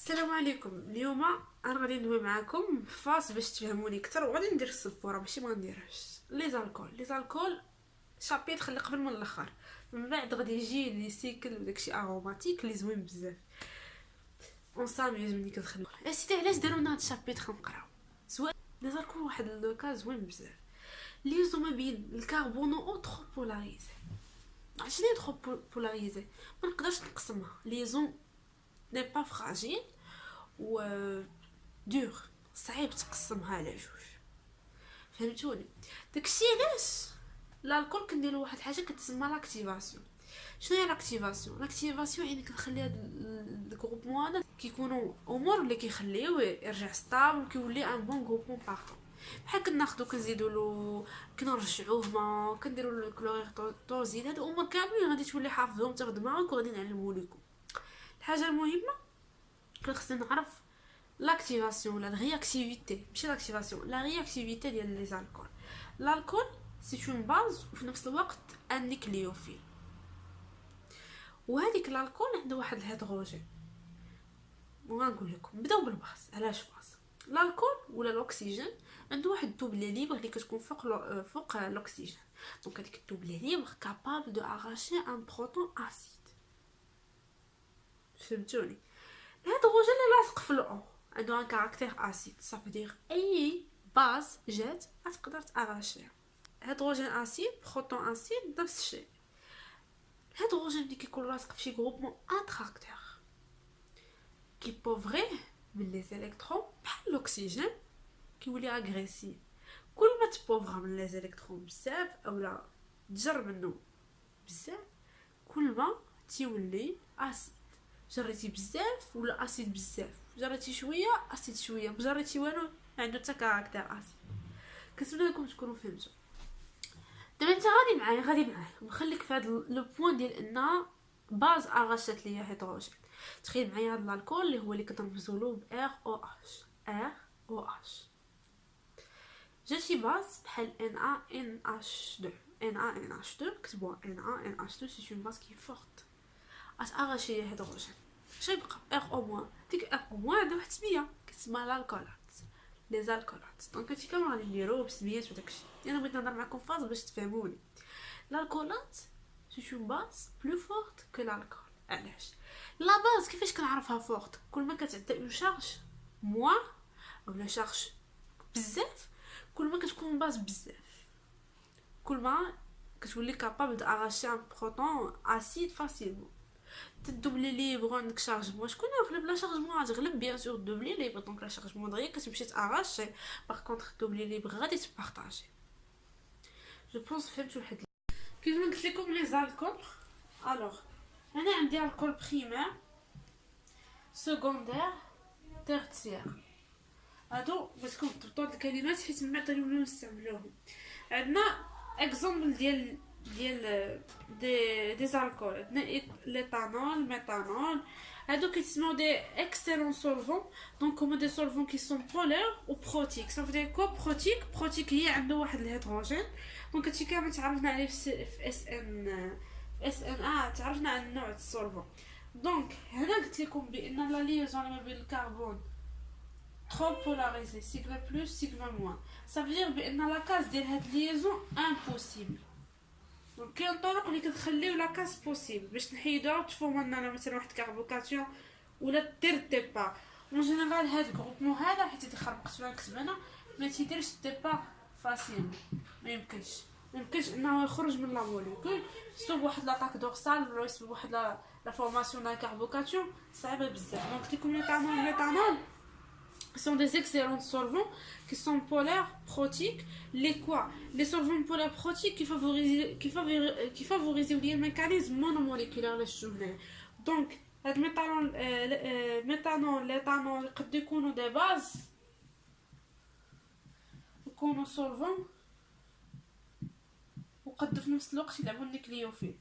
السلام عليكم. اليوم انا غادي ندوي معكم فاس باش تفهموني اكثر، وغادي ندير السبوره ماشي ما نديرهاش. لي زالكول شابيت خلي قبل من الاخر، من بعد غادي يجي لي سيكل وداكشي اروماتيك اللي زوين بزاف. اون ساميوز ملي كتخلي سيدي. علاش داروا لنا هاد الشابيتر نقراو زوين؟ لي زالكول واحد لوكا زوين بزاف. ليزو ما بين الكربونو او ترو بولاريزي. شنو هي ترو بولاريزي؟ ما نقدرش نقسمها. ليزون ني با فراجيل و دور، صعيب تقسمها على جوج. فهمتوني؟ داكشي علاش الكول كنديروا واحد الحاجه كتسمى لاكتيفاسيون. شنو هي لاكتيفاسيون؟ يعني كنخلي هاد الجروبمون هذا كيكونوا امور اللي كيخليوه يرجع ستابل، كيولي ان بون جروبمون باغون. بحال كناخذو كنزيدوا له كنرجعوه ما كنديروا له كلوريتوزين. هادو امور كاملين غادي تولي حافظهم حتى في دماغك وغادي نعلمو لكم. الحاجه المهمه خصنا نعرف لاكتيفاسيون ولا الرياكتيفيتي. ماشي لاكتيفاسيون، لا رياكتيفيتي ديال لي زالكول. الكول سي اون باز وفي نفس الوقت ان نيكليوفيل، وهذيك الكول عنده واحد الهيدروجين. وغنقول لكم نبداو بالباز. علاش باز؟ الكول ولا الاكسجين عنده واحد الدوبلي ليبر اللي كتكون فوق الاكسجين. دونك هذيك الدوبلي ليبر كابابل دو اراشي ان بروتون اسيد. فهمتوني؟ الهيدروجين اللي لاصق في الاو عنده ان كاركتير اسيد، صافي دير اي باز جات تقدر تاراشيها. هيدروجين اسيد، بروتون اسيد، نفس الشيء. الهيدروجين اللي كيكون لاصق في شي جروبمون اتراكتور كيبوفريه من لي الكترون بحال الاكسجين كيولي اغريسيف. كل ما تبوفرا من لي الكترون بزاف اولا تجر منه بزاف، كل ما تيولي اسيد. جريتي بزاف ولا اسيد بزاف، جريتي شويه اسيد شويه، جريتي والو عنده حتى كاركتير اسيد. كنتمنى لكم تكونوا فهمتوا. دابا انت غادي معايا ونخليك في هذا لو بوين ديال ان باز اراشات ليا هيدروجين. تخيل معايا هذا الكول اللي هو اللي كنرمزوا له ب ار او اش. ار او اش جاتي باز بحال ان ا ان اش 2 كتبوها ان اش 2. سي اون باز كي فورت اراشي هيدروجين. شنو يبقى؟ ار او موان. ديك ار او موان عندها واحد السميه كتسمى الكولات، لي زالكولات. دونك هادشي كامل غادي نديرو بسميات وداكشي. انا بغيت نهضر معكم فاز باش تفهموني. الكولات سي اون باز بلو فورت كو الكول. علاش؟ لا باز كيفاش كنعرفها فورت؟ كل ما كتعطي اون شارج موان اولا شارج بزاف، كل ما كتكون باز بزاف، كل ما كتولي كابابل داراشي ان بروتون اسيد فاسيلمون. تدوبلي ليبر عندك شارجمون. شكون يغلب؟ لا شارجمون غتغلب بيان سور دوبلي ليبر. دونك لا شارجمون دغيا كتمشي تاراشي. باغ كونطخ دوبلي ليبر غادي تبارطاجي. جو بونس فهمتوا الحد. كيف ما قلت لكم لي زالكول. الوغ انا عندي الكول بريمير، سكوندير، تيرتيير. هادو بغيتكم تربطوا هاد الكلمات حيت من بعد نوليو نستعملوهم. عندنا اكزومبل دي زالكول. عندنا ليتانول، ميتانول. هادو كيتسموا دي اكسلون سولفون. دونك هما دي سولفون كي سون بولير و بروتيك. صافي دي كو بروتيك هي عنده واحد الهيدروجين. دونك هادشي كامل تعرفنا عليه في اس ان ا. تعرفنا على النوع السولفون. دونك هنا قلت لكم بان لا ليزون ما بين الكربون trop polarisé, sigma plus, sigma moins. Ça veut dire بان لا كاز ديال هاد ليزون امبوسيبل. دونك كاين طرق اللي كتخليو لا كاز بوسيبل باش نحيدوها وتفورما لنا مثلا واحد كاربوكاتيون ولا دير ديبار. اون جينيرال هاد الجروبمون هذا حيت تخربقت ولا نكتب انا ما تيديرش ديبار فاسيل. ما يمكنش انه يخرج من لا موليكول سوب واحد لاطاك دورسال ولا يسبب واحد لا فورماسيون دان كاربوكاتيون صعيبه بزاف. دونك ليكم ليتانول sont des excellents solvants qui sont polaires protiques. Les solvants polaires protiques qui favorisent le mécanisme monomoléculaire les journées. Donc le méthanol, l'éthanol قد يكونوا des bases يكونوا solvants وقد في نفس الوقت يلعبوا النيكليوفيل.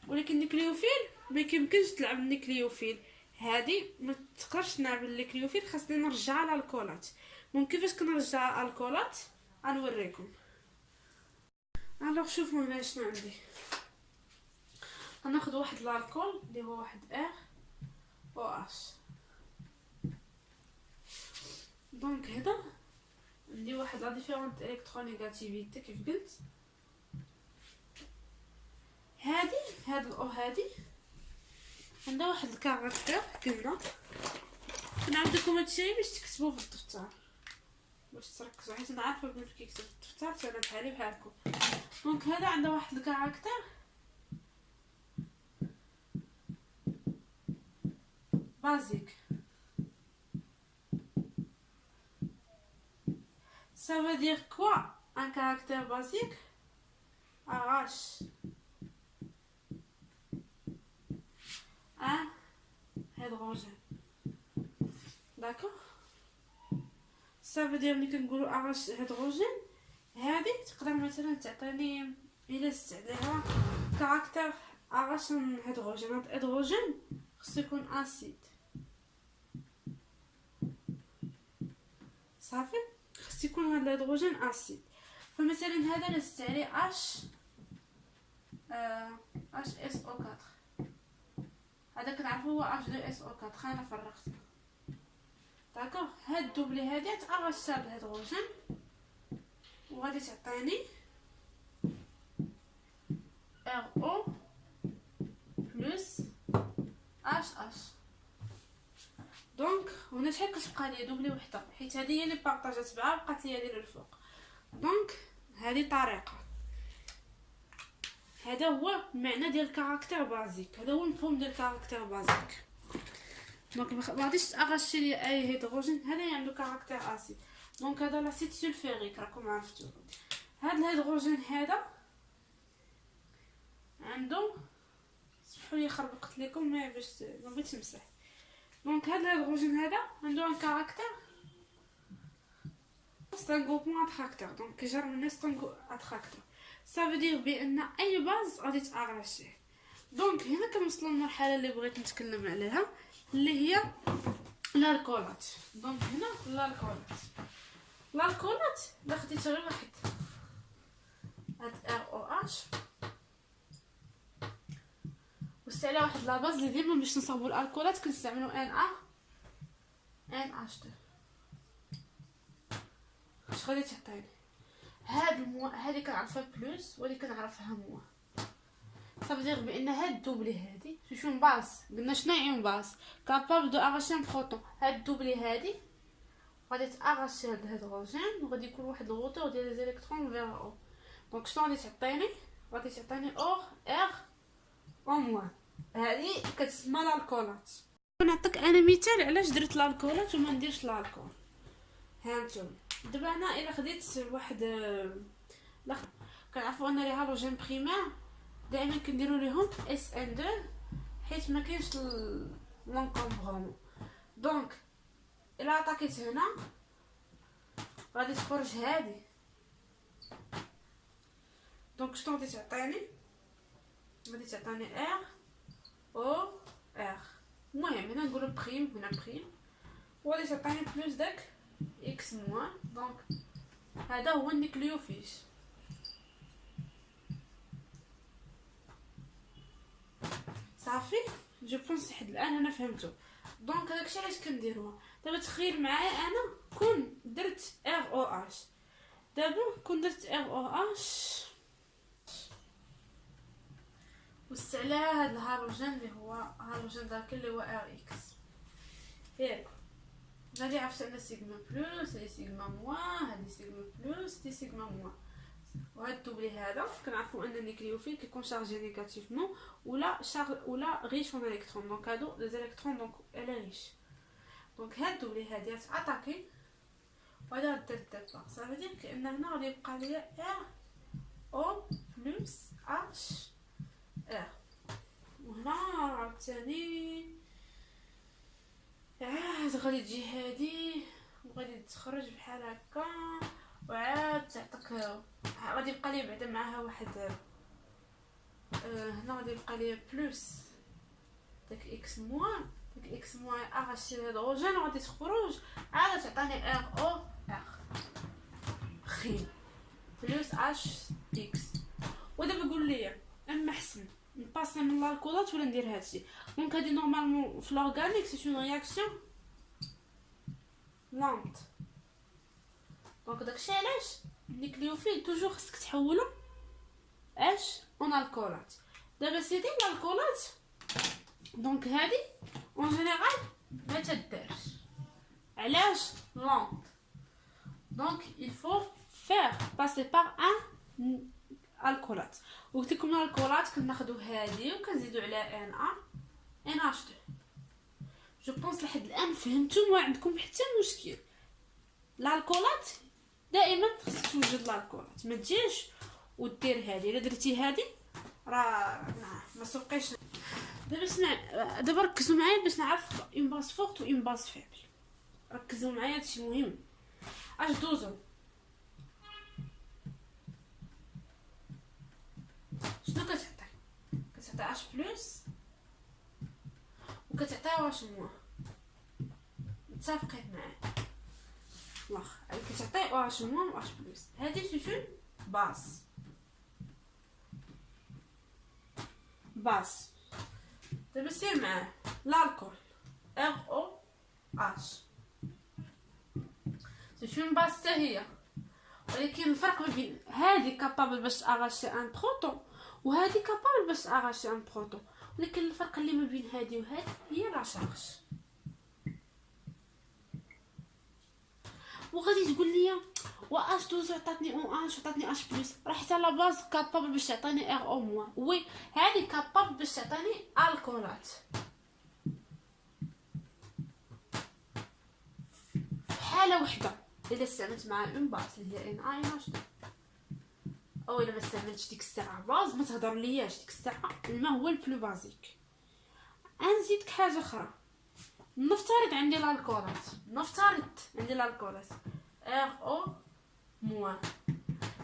ولكن النيكليوفيل ما يمكنش تلعب النيكليوفيل. هادي ما تقدرش نلعب النيكليوفيل. خاصني نرجعها للكولات. ممكن كيفاش كنرجع الكولات غنوريكم. الوغ شوفوا هنا شنو عندي. غناخذ واحد الكول اللي هو واحد ار او اش. دونك هذا عندي واحد لا ديفيرونت الكترونيغاتيفيتي كيف قلت. هاد الاو هادي عندها واحد الكاركتير قلنا. نعاودلكم هادشي باش تكتبوه في الدفتر باش تركزوا، حيت انا عارفه بلي كيكتب في الدفتر انا بحالي بحالكم. دونك هذا عندها واحد الكاركتير basique. Ça veut dire quoi un caractère basique? Arrache un hydrogène. D'accord? Ça veut dire ملي كنقولوا arrache hydrogène هذه تقدر مثلا تعطيني الا زدت عليها كاركتير arrache un hydrogène. هاد الهيدروجين خصو يكون اسيد صافي، خص يكون هذا الهيدروجين اسيد. فمثلا هذا الا زدت عليه HSO4 هذا كنعرفو هو H2SO4 انا فرقت. داكوغ هاد الدوبلي هادي تعرفت هاد الهيدروجين وغادي تعطيني RO بلس HH. دونك هنا شحال كتبقى ليا دوبلي وحده حيت هذه هي اللي بارطاجات معاها بقات ليا ديال الفوق. دونك هذه طريقه، هذا هو المعنى ديال الكاركتير بازيك، هذا هو المفهوم ديال الكاركتير بازيك. دونك ما غاديش تاغاشي لي اي هيدروجين هذا عنده كاركتير اسيد. دونك هذا لاسيد سولفيريك راكم عرفتوه. هذا الهيدروجين هذا عنده سمحوا لي خربقت لكم ما باش ما بغيتش نمسح. دونك هذا الهيدروجين هذا عنده ان كاركتير ستانغوبمون اتراكتور. دونك كيجر من ستانغو اتراكتور ça veut dire بان اي باز غادي تاغاشي. دونك هنا كنوصلوا للمرحله اللي بغيت نتكلم عليها اللي هي الالكولات. دونك هنا الالكولات الا خديت غير واحد هاد ROH وست على واحد لاباز اللي ديما باش نصاوبوا الالكولات كنستعملوا NH2. اش غادي تعطيني هاد الموا هادي كنعرفها بلوس ولي كنعرفها موا. صافي بان هاد الدوبلي هادي شوف باس قلنا شنو يعني باس كابابل دو اغاشي ان بروتون. هاد الدوبلي هادي غادي تاغاشي هاد الهيدروجين وغادي يكون واحد الغوتور ديال لي زيليكترون فيغ او. دونك شنو غادي تعطيني اور ار او موان. هادي كتسمى الالكولات. نعطيك انا مثال علاش درت الالكولات وما نديرش الالكول. هانتوما دابا انا الا خديت واحد لا كنعرفوا ان لي هالوجين بريمير دائما كنديروا ليهم SN2 حيت ما كاينش لونكومبرومون. دونك الا عطاكيت هنا غادي تخرج هادي. دونك شنو غادي تعطيني ار او ار. المهم هنا نقولوا بريم هنا بريم وغادي تعطيني بلوس داك اكس موان. دونك هذا هو النيكليوفيج. صافي جو بونس لحد الان انا فهمتو. دونك هداكشي علاش كنديروها. دابا تخيل معايا انا كون درت ROH وست على هاد الهالوجين اللي هو هالوجين داك اللي هو RX ياك غادي عرفت ان سيغما بلس هادي سيغما موان هادي سيغما بلس هادي سيغما موان. وهاد الدوبلي هذا كنعرفوا ان النيكليوفيل كيكون شارجي نيجاتيفمون ولا ريش اون الكترون. دونك هادو لي الكترون دونك الا ريش. دونك هاد الدوبلي هادي غتعطاكي وهذا غدير الدبا. صافي دير كأن هنا غادي يبقى ليا ار او بلس اش ار. وهنا عاوتاني عاد غادي تجي هادي وغادي تخرج بحال هكا وعاد تعطيك غادي يبقى لي بعدا معاها واحد هنا غادي يبقى لي بلس داك اكس موان اغاشي الهيدروجين وغادي تخرج عاد تعطيني ار او ار خيم بلس اش اكس. ودابا قول لي اما حسن نباسي من الالكولات ولا ندير هادشي. دونك هادي نورمالمون في الاورغانيك سي اون رياكسيون لانت دونك داكشي علاش النيكليوفيل توجور خصك تحولو اش اون الكولات. دابا سيدي الكولات دونك هادي اون جينيرال ما تدارش، علاش لونط. دونك il faut faire passer par un الكولات. وقلت لكم الكولات كناخذوا هادي وكنزيدوا على ان ان اش 2. جو بونس لحد الان فهمتوا ما عندكم حتى مشكل. الكولات دائما خصك توجد الكولات، ما تجيش ودير هادي. الا درتي هادي راه ما سوقيش. دابا اسمع، دابا ركزوا معايا باش نعرف اون باس فورت و اون باس فيبل. ركزوا معايا هادشي مهم. اش دوزو شنو كتعطي؟ كتعطي اش بلس وكتعطي واش موان. متفقين معايا؟ واخا كتعطي واش موان واش بلس. هادي سيتون باس باس. دابا سير معاه الكول ار او اش سيتون باس حتى هي، ولكن الفرق ما بين هادي كابابل باش اغاشي ان بروتون وهادي كابابل باش اغاشي ان بروتون، ولكن الفرق اللي ما بين هادي وهادي هي لا شارج. وغادي تقول لي واش دوز عطاتني او اش عطاتني اش بلس، راه حتى لا باز كابابل باش تعطيني ار او موان. وي هادي كابابل باش تعطيني الكولات. في حاله وحده اذا استعملت مع اون باز اللي هي ان اي اش، او الا ما استعملتش ديك الساعه باز ما تهضر لياش ديك الساعه ما هو البلو بازيك. نزيدك حاجه اخرى. نفترض عندي الكولات ار او موان.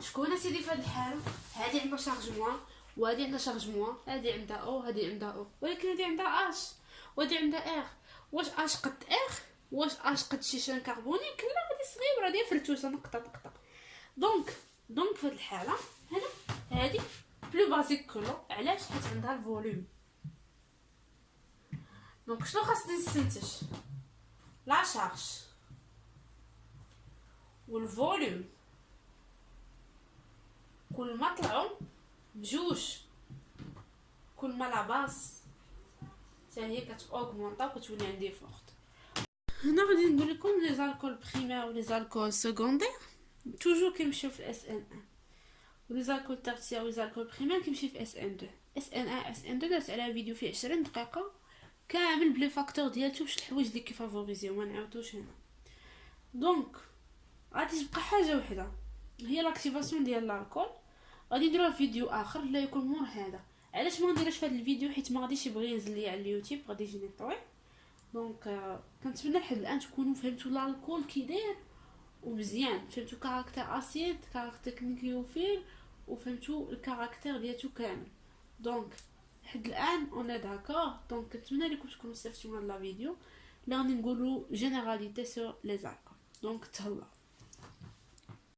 شكون سيدي في هذه الحاله؟ هذه عندها شارج موان وهذه عندها شارج موان، هذه عندها او هذه عندها او، ولكن هذه عندها اش وهذه عندها ار. واش اش قد ار؟ واش اش قد شيشان كربونيك؟ لا غادي صغيره، غادي فرتوسه نقطه. دونك في هذه الحاله هنا هذه بلو بازيك كلو. علاش؟ حيت عندها الفوليوم. دونك شنو خاصني نستنتج؟ لا شارج والفوليوم كل ما طلعوا بجوج كل ما لا باس حتى هي كتاوغمونطا وكتولي عندي فورت. هنا غادي نقول لكم لي زالكول بريمير و لي زالكول سكوندير توجور كيمشيو في اس ان 1، و لي زالكول تيرتيير و لي زالكول بريمير كيمشي في اس ان 2. اس ان 1 اس ان 2 درت عليها فيديو فيه 20 دقيقه كامل بلي فاكتور ديالته واش الحوايج اللي كيفافوريزيو، ما نعاودوش هنا. دونك غادي تبقى حاجه وحده هي لاكتيفاسيون ديال الكول. غادي نديرو فيديو اخر لا يكون مور هذا. علاش ما نديرش في هذا الفيديو؟ حيت ما غاديش يبغي ينزل لي على اليوتيوب، غادي يجيني طويل. دونك كنتمنى لحد الان تكونوا فهمتوا الكول كي داير ومزيان، فهمتوا كاركتير اسيد كاركتير نيكليوفيل وفهمتوا الكاركتير ديالو كامل. دونك لحد الان اون داكور. دونك كنتمنى لكم تكونوا استفدتوا من هذا الفيديو اللي غادي نقولوا جينيراليتي سور لي زالكول. دونك تهلاو.